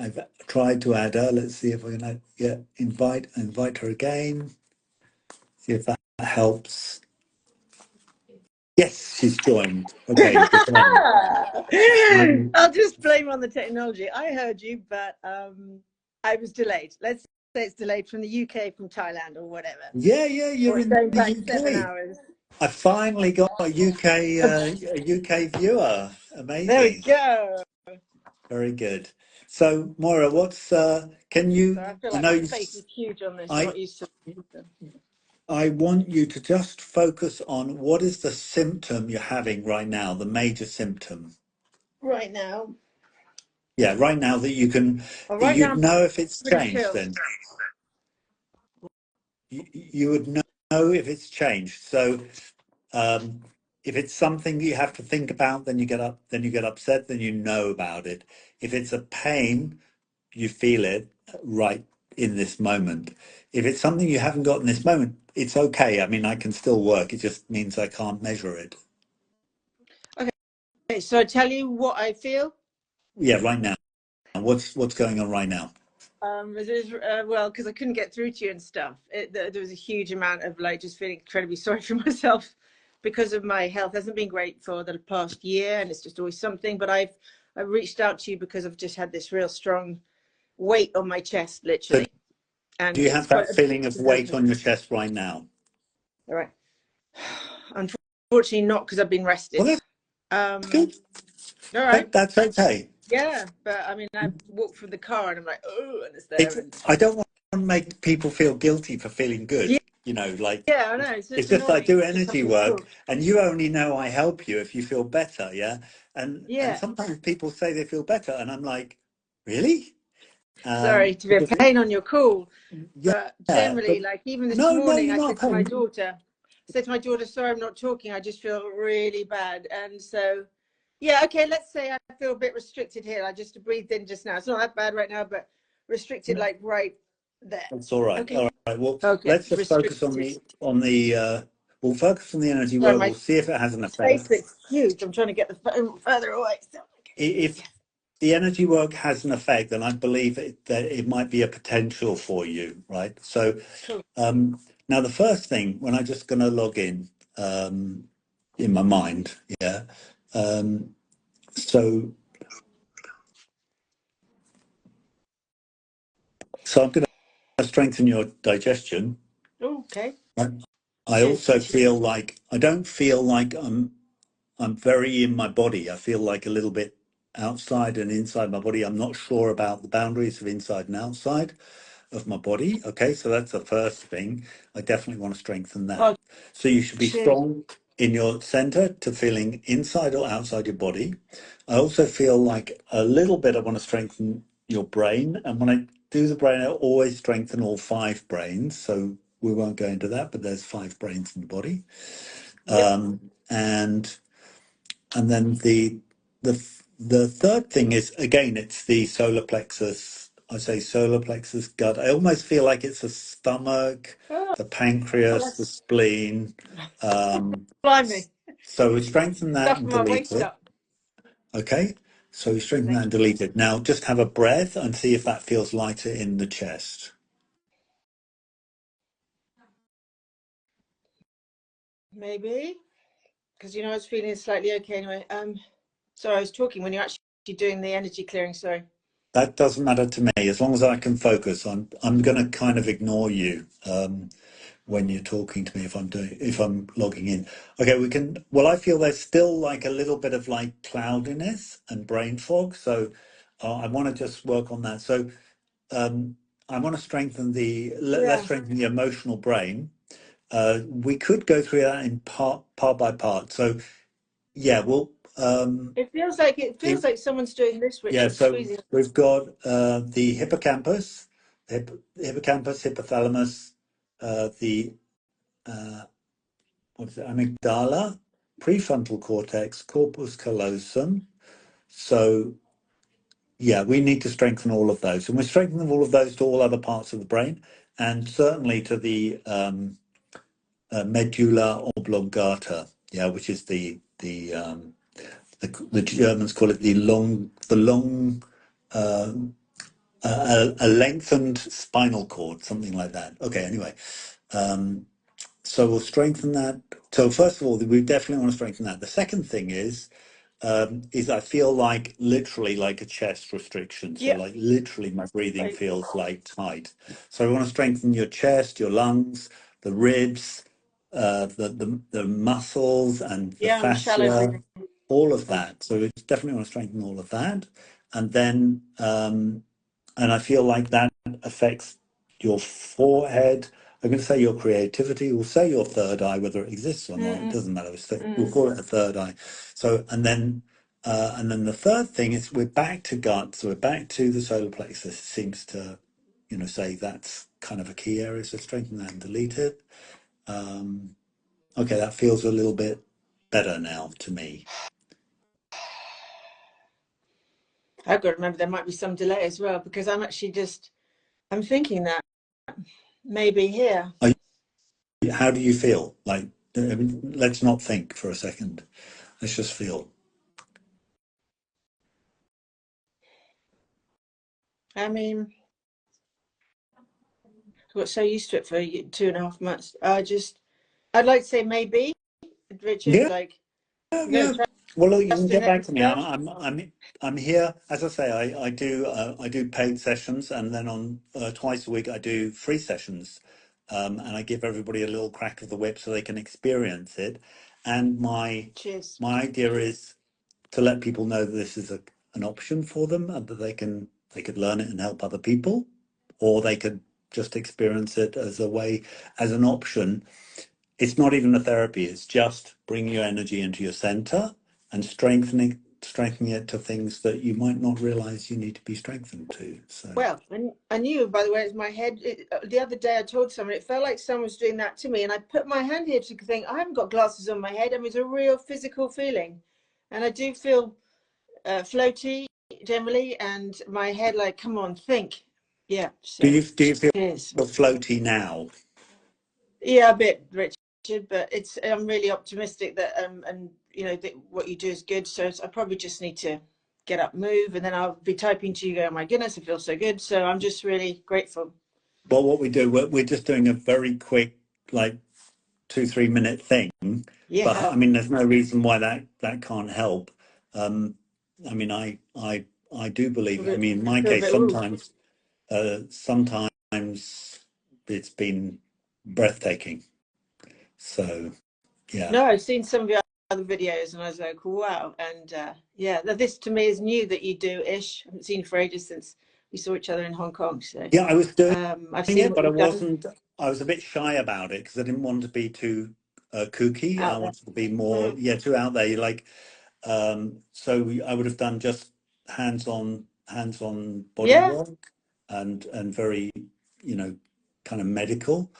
I've tried to add her. Let's see if I can invite her again. See if that helps. Yes, she's joined. Okay, good one. I'll just blame on the technology. I heard you, but I was delayed. Let's say it's delayed from the UK, from Thailand, or whatever. Yeah, you're Or it's in going the back UK. 7 hours. I finally got a UK viewer. There we Amazing. go. Very good. So, Moira, can So I you, feel I like know my you, face is huge on this. I'm I, not used to it. I want you to just focus on what is the symptom you're having right now, the major symptom. Right now. Yeah, right now Well, that right now you'd I'm know if it's pretty changed chill. then. You would know if it's changed. So, if it's something you have to think about, then you get upset, then you know about it. If it's a pain, you feel it right in this moment. If it's something you haven't got in this moment, it's okay. I mean, I can still work. It just means I can't measure it. Okay, so I tell you what I feel. Yeah, right now. What's going on right now? Well, because I couldn't get through to you and stuff. There was a huge amount of like just feeling incredibly sorry for myself because of my health hasn't been great for the past year, and it's just always something. But I've reached out to you because I've just had this real strong weight on my chest, So literally, do and you it's have quite that a feeling of weight development. on your chest right now? All right. Unfortunately, not because I've been Well, rested. that's good. All right. That's okay. Yeah, but I mean, I walked from the car and I'm like, oh, and it's there. And I don't want to make people feel guilty for feeling yeah, good. You know, like yeah, I know. It's it's just just I annoying. do It's just energy something work, cool. and you only know I help you if you feel better. Yeah, and Yeah. sometimes people say they feel better, and I'm like, really? Sorry to be a Because pain on your call, yeah, but but generally, like even this no, morning, you're I not said to my paying. daughter, sorry, I'm not talking. I just feel really bad. And so, yeah, okay, let's say I feel a bit restricted here. I just breathed in just now. It's not that bad right now, but restricted like right there. That's all right. Okay. All right. Well, Okay. let's just focus on Restricted. the. We'll focus on the energy Sorry, work. my We'll see if it has an effect. face looks huge. I'm trying to get the phone further away. So, If the energy work has an effect, then I believe that it might be a potential for you, right? So cool. now the first thing, when I'm just going to log in my mind, yeah. Um, so I'm going to strengthen your digestion. Okay. Right? I Good. also feel like I don't feel like I'm very in my body. I feel like a little bit outside and inside my body. I'm not sure about the boundaries of inside and outside of my body. Okay, so that's the first thing. I definitely want to strengthen that. Oh, So you should be cheers. strong in your center to feeling inside or outside your body. I also feel like a little bit I want to strengthen your brain. And when I do the brain, I always strengthen all five brains. So we won't go into that, but there's five brains in the body. Yep. And then the third thing is again, it's the solar plexus. I say solar plexus, gut. I almost feel like it's the stomach, Oh, the pancreas, the that's spleen. blimey. So we strengthen that Stuff and my delete waist it. up. Okay. So we strengthen that Thank and you. delete it. Now just have a breath and see if that feels lighter in the chest. Maybe. Because I was feeling slightly okay anyway. Sorry, I was talking when you're actually doing the energy clearing, sorry. That doesn't matter to me as long as I can focus. I'm going to kind of ignore you. When you're talking to me if I'm logging in. Okay, we can. Well, I feel there's still like a little bit of like cloudiness and brain fog, so I want to just work on that. So I want to strengthen let's Yeah. strengthen the emotional brain. We could go through that in part by part. So yeah, well, It feels like someone's doing this, yeah. Richard, So squeezing. we've got the hippocampus, hippocampus, hypothalamus, the uh, what's it, amygdala, prefrontal cortex, corpus callosum. So, yeah, we need to strengthen all of those. And we're strengthening all of those to all other parts of the brain and certainly to the medulla oblongata, yeah, which is the Germans call it the long, a lengthened spinal cord, something like that. Okay, anyway. So we'll strengthen that. So first of all, we definitely want to strengthen that. The second thing is I feel like literally like a chest restriction. So Yeah. like literally my breathing Right. feels like tight. So we want to strengthen your chest, your lungs, the ribs, the muscles and the Yeah, I'm shallow fascia, breathing. all of that. So we definitely want to strengthen all of that. And then and I feel like that affects your forehead. I'm going to say your creativity. We'll say your third eye, whether it exists or not. It Mm, doesn't matter. We'll mm. call it a third eye. So, and then the third thing is we're back to gut. So we're back to the solar plexus. It seems to, say that's kind of a key area. So strengthen that and delete it. Okay, that feels a little bit better now to me. I've got to remember there might be some delay as well because I'm thinking that maybe here. How do you feel? Like, I mean, let's not think for a second. Let's just feel. I mean, I got so used to it for 2.5 months. I'd like to say maybe, Richard, Yeah, like I'm going yeah. to Well, look, you can trust in get it back and to me. stuff. I'm here. As I say, I do paid sessions, and then on twice a week I do free sessions, and I give everybody a little crack of the whip so they can experience it. And Cheers. my idea is to let people know that this is an option for them, and that they could learn it and help other people, or they could just experience it as a way, as an option. It's not even a therapy, it's just bringing your energy into your center and strengthening it to things that you might not realize you need to be strengthened to. So Well, and I knew, by the way, it's my head. The other day I told someone, it felt like someone was doing that to me. And I put my hand here to think, I haven't got glasses on my head. I mean, it's a real physical feeling. And I do feel floaty generally. And my head, like, come on, think. Yeah. So, do you feel cheers. floaty now? Yeah, a bit, Richard, but I'm really optimistic that, and that what you do is good. So I probably just need to get up, move, and then I'll be typing to you, going, oh my goodness, I feel so good. So I'm just really grateful. Well, what we do, we're just doing a very quick, like 2-3 minute thing. But Yeah. I mean, there's no reason why that can't help. Um, I mean, I do believe. I mean, in my Feel a case, bit, ooh. sometimes it's been breathtaking. So yeah. No, I've seen some of your other videos and I was like, wow. And yeah, this to me is new that you do ish. I haven't seen you for ages since we saw each other in Hong Kong. So Yeah, I was doing I've seen it, what but you've done I was a bit shy about it because I didn't want to be too kooky. I out there. wanted to be more, Mm. yeah, too out there. You like, I would have done just hands on body Yeah. work and very, kind of medical,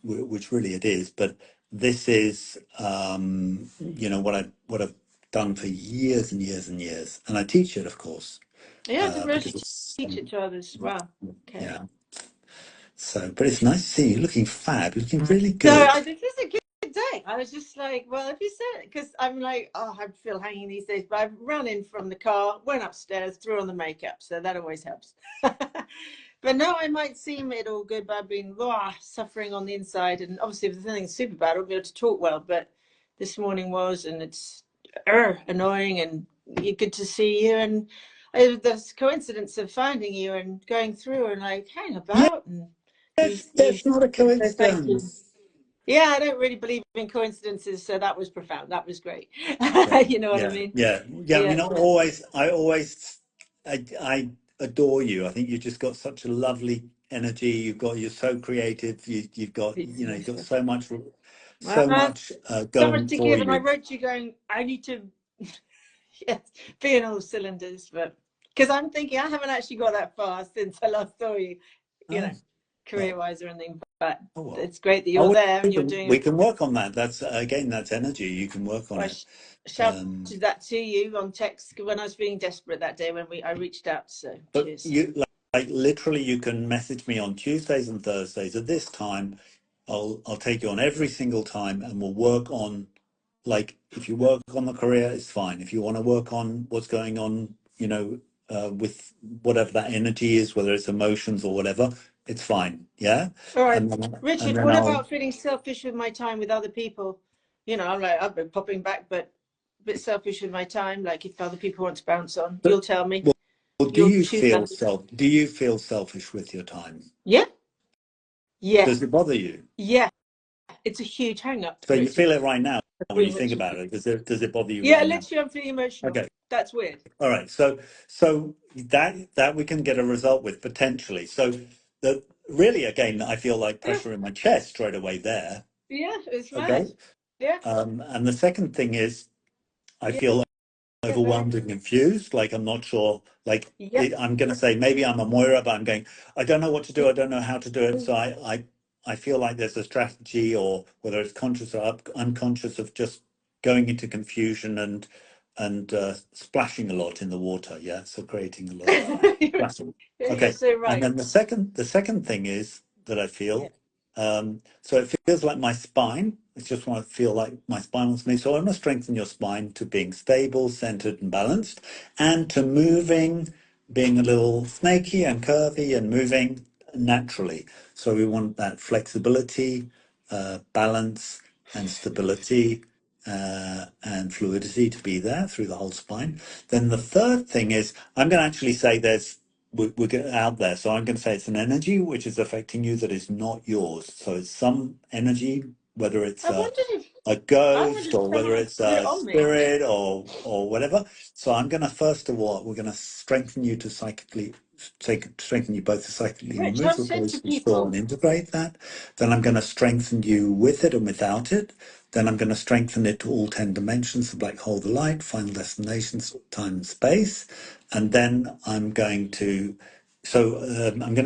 which really it is. But this is, what I've done for years and years and years, and I teach it, of course, Yeah, I didn't realize because you it's, teach it to others. Wow. Okay. yeah. So, but it's nice to see you looking fab. You're looking really So good. I think this is a good day. I was just like, well, if you said it, because I'm like, oh, I feel hanging these days. But I ran in from the car, went upstairs, threw on the makeup, so that always helps. But now I might seem it all good, but I've been suffering on the inside, and obviously if there's anything super bad, I won't be able to talk well. But this morning was, and it's annoying, and you're good to see you, and the coincidence of finding you and going through and like hang Yeah, about and you that's not a so thank you. coincidence. Yeah, I don't really believe in coincidences, so that was profound. That was great. Yeah, You know what I yeah, mean? yeah, yeah. I Yeah, mean, yeah. I adore you. I think you've just got such a lovely energy. You're so creative. You've got Well, so much so much going to for give, and I you. wrote you going, I need to, yes, be in all cylinders, but because I'm thinking I haven't actually got that far since I last saw you, you Oh, know, well, career-wise or anything. But oh well. it's great that you're Oh, there and we you're can doing. we can work on that. That's again, that's energy. You can work on I it. shouted Um, that to you on text when I was feeling desperate that day when I reached out. So But cheers. you like literally you can message me on Tuesdays and Thursdays at this time. I'll take you on every single time and we'll work on, like, if you work on the career, it's fine. If you want to work on what's going on, with whatever that energy is, whether it's emotions or whatever, it's fine. Yeah. All right, And Richard, then what I'll. about feeling selfish with my time with other people? You know, I'm like, I've been popping back, but a bit selfish with my time. Like if other people want to bounce on, you'll tell me. Well, You'll choose them. do you feel selfish with your time? Yeah, yeah, Does it bother you? yeah. It's a huge hang up, So you Richard. feel it right now when you Being think Richard. about it. Does it bother you Yeah, right now? literally, I'm feeling emotional. Okay. That's weird. All right. So that we can get a result with potentially. So the really again, I feel like Yeah, pressure in my chest straight away there. yeah, it's mad. Okay. Yeah, And the second thing is I yeah, feel very. overwhelmed and confused. Like I'm not sure. Like Yep. I'm going to say maybe I'm a Moira, but I'm going. I don't know what to do. I don't know how to do it. So I feel like there's a strategy, or whether it's conscious or unconscious, of just going into confusion and splashing a lot in the water. Yeah, so creating a lot of splashing. You're Okay, so and right. then the second thing is that I Yeah. feel. So it feels like my spine. It's just want to feel like my spine wants me. So I want to strengthen your spine to being stable, centered, and balanced, and to moving, being a little snaky and curvy and moving naturally. So we want that flexibility, balance, and stability. And fluidity to be there through the whole spine. Then the third thing is I'm going to actually say we're getting out there. So I'm going to say it's an energy which is affecting you that is not yours. So it's some energy, whether it's I wondered if a I wondered ghost if or whether someone it's put it a on me. spirit or whatever. So I'm going to first of all, we're going to strengthen you to psychically strengthen you both to psychically Rich, remove, I've said to replace, restore, and people, integrate that. Then I'm going to strengthen you with it and without it. Then I'm going to strengthen it to all 10 dimensions, the black hole, the light, final destinations, time and space. And then I'm going to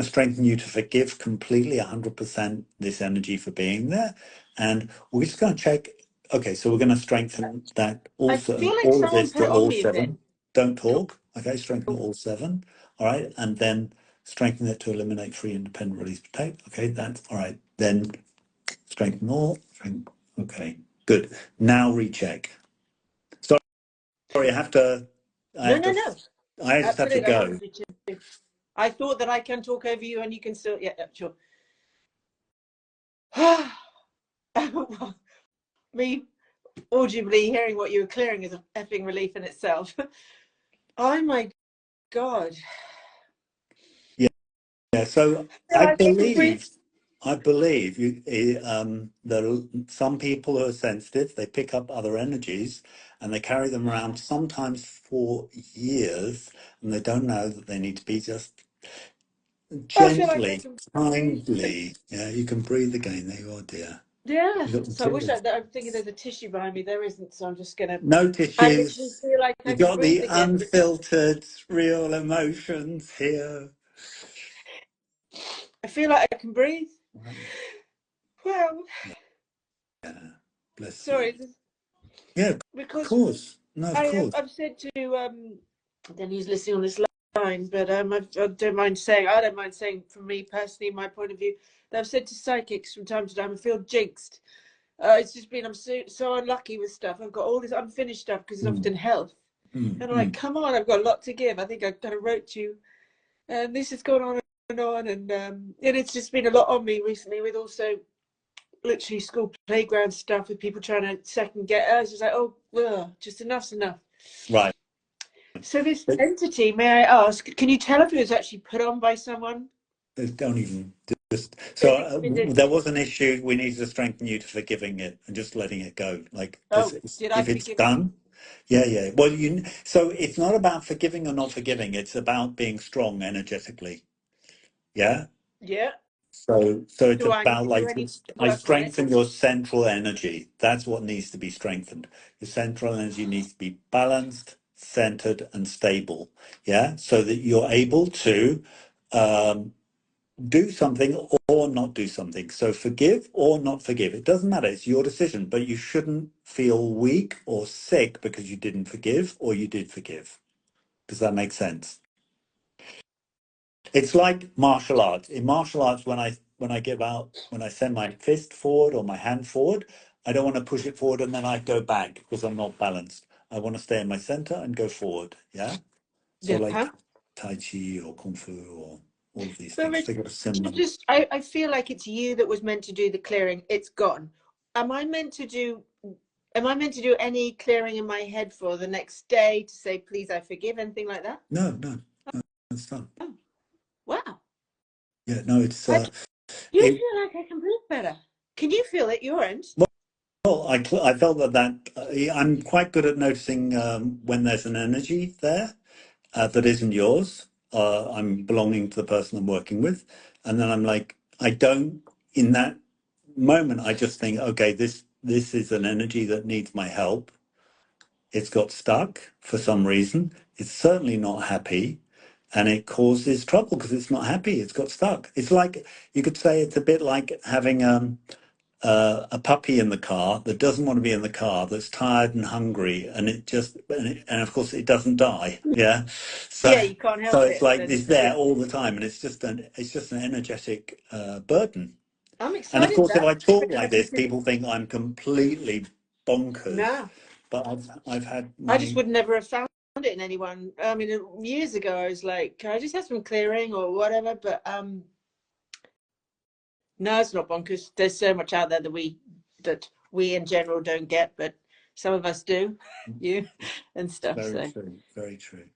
strengthen you to forgive completely 100% this energy for being there. And we're just going to check. Okay, so we're going to strengthen that I also, feel like all of someone this put to it on all me a bit. seven. Don't talk. Okay, strengthen all seven. All right, and then strengthen it to eliminate, free, independent, release, protect. Okay, that's all right. Then strengthen all. Okay, good. Now recheck. Sorry, I No, have no, to, no. I just have to Absolutely. I'm go. happy to. I thought that I can talk over you and you can still, yeah, sure. Me audibly hearing what you were clearing is a effing relief in itself. Oh my God. Yeah, so I can breathe. I believe there are some people who are sensitive. They pick up other energies and they carry them around sometimes for years, and they don't know that they need to be just I feel like I gently, can breathe. kindly. Yeah, you can breathe again. There you are, dear. Yeah. You got the So I wish tears. I'm thinking there's a tissue behind me. There isn't. So I'm just going to, No I literally tissues. feel like You I can got breathe the again. unfiltered, real emotions here. I feel like I can breathe. Well, Yeah, bless you. sorry, Yeah, of because course. No, of course. I've said to then he's listening on this line, but I don't mind saying from me personally, my point of view, that I've said to psychics from time to time, I feel jinxed. It's just been I'm so unlucky with stuff. I've got all this unfinished stuff because it's Mm, often health, mm, and I'm like, mm. come on, I've got a lot to give. I think I kind of wrote you, and this has gone on, and it's just been a lot on me recently with also literally school playground stuff with people trying to second get us. It's like, oh, well, just enough's enough. Right. So this entity, may I ask, can you tell if it was actually put on by someone? Don't even just. So Is it, there was an issue. We needed to strengthen you to forgiving it and just letting it go. Like, because oh, did I if it's forgive it? done, yeah, yeah. Well, so it's not about forgiving or not forgiving. It's about being strong energetically. Yeah. Yeah. So it's Do I need about to do like any I work on it? strengthen your central energy. That's what needs to be strengthened. Your central energy needs to be balanced, centered, and stable. Yeah, so that you're able to um, do something or not do something. So forgive or not forgive. It doesn't matter. It's your decision, but you shouldn't feel weak or sick because you didn't forgive or you did forgive. Does that make sense? It's like martial arts. In martial arts, when I send my fist forward or my hand forward, I don't want to push it forward and then I go back because I'm not balanced. I want to stay in my center and go forward. Yeah. So Yeah. like Huh? Tai Chi or Kung Fu or all of these But things. Rich, They got a similar. I feel like it's you that was meant to do the clearing. It's gone. Am I meant to do? Am I meant to do any clearing in my head for the next day to say, please, I forgive, anything like that? No, it's done. Oh, wow. Yeah, no, it's. I do feel like I can breathe better. Can you feel it your end? Well, I felt that I'm quite good at noticing when there's an energy there that isn't yours. I'm belonging to the person I'm working with, and then I'm like, I don't. In that moment, I just think, okay, this is an energy that needs my help. It's got stuck for some reason. It's certainly not happy, and it causes trouble because it's not happy. It's got stuck. It's like you could say it's a bit like having a puppy in the car that doesn't want to be in the car, that's tired and hungry, and and of course it doesn't die. Yeah, so Yeah, you can't help it's it. like Then it's there all the time, and it's just an energetic burden. I'm And of excited course, if that I talk like this, people think I'm completely bonkers. no, But I've had I just my would never have found it in anyone. I mean, years ago, I was like, can I just have some clearing or whatever? But no, it's not bonkers. There's so much out there that we in general don't get, but some of us do, you and stuff. very So true, very true.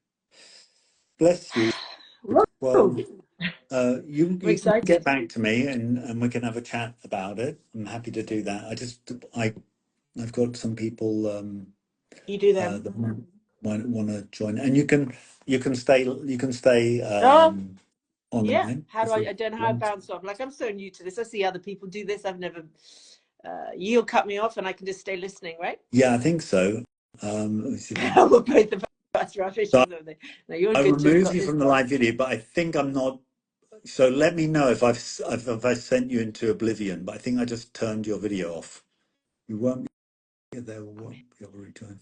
Bless you. whoa, Well, I'm you can get excited. back to me and we can have a chat about it. I'm happy to do that. I've got some people You do them. that want to join, and you can stay Oh, yeah. online How do if I? you I don't know how to want. bounce off. Like I'm so new to this. I see other people do this. I've never. You'll cut me off, and I can just stay listening, right? Yeah, I think so. Let me see if I, We're both the best rubbish so or something. No, you're I good to have removed got you this from the far. live video, but I think I'm not. So let me know if I sent you into oblivion. But I think I just turned your video off. You won't be there. Won't be able to return.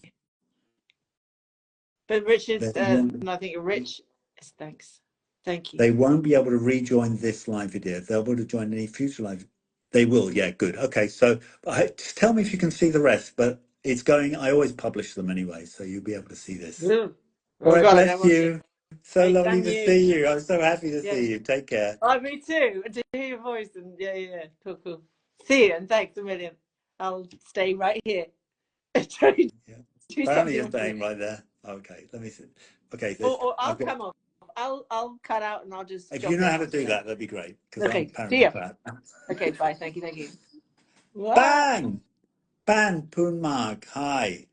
But Richard, They won't, and I think you're rich. Yes, thanks. Thank you. they won't be able to rejoin this live video. They'll be able to join any future live. They will. Yeah, good. Okay, so just tell me if you can see the rest. But it's going. I always publish them anyway, so you'll be able to see this. Ooh. All Oh right, God, I don't bless want to. you. So Thanks, lovely and to you. see you. I'm so happy to Yeah. see you. Take care. Oh, me too. And to hear your voice and yeah. Cool. See you and thanks a million. I'll stay right here. Try to Yeah. do Apparently something you're with you. staying right there. Okay, let me see. Okay, Or I'll I've got. come off. I'll cut out and I'll just If you jump know in how to once do again. that, that'd be great because I'm Okay. See apparently ya. crap. Okay. Bye. Thank you. Wow. Bang! Ban Punmark. Hi.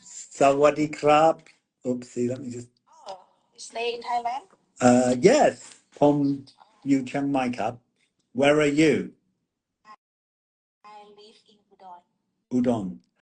Sawadee krap. Oopsie, let me just. Oh, you stay in Thailand? Yes. Pom Yu Chiang Mai Cup. Where are you? I live in Udon. Udon.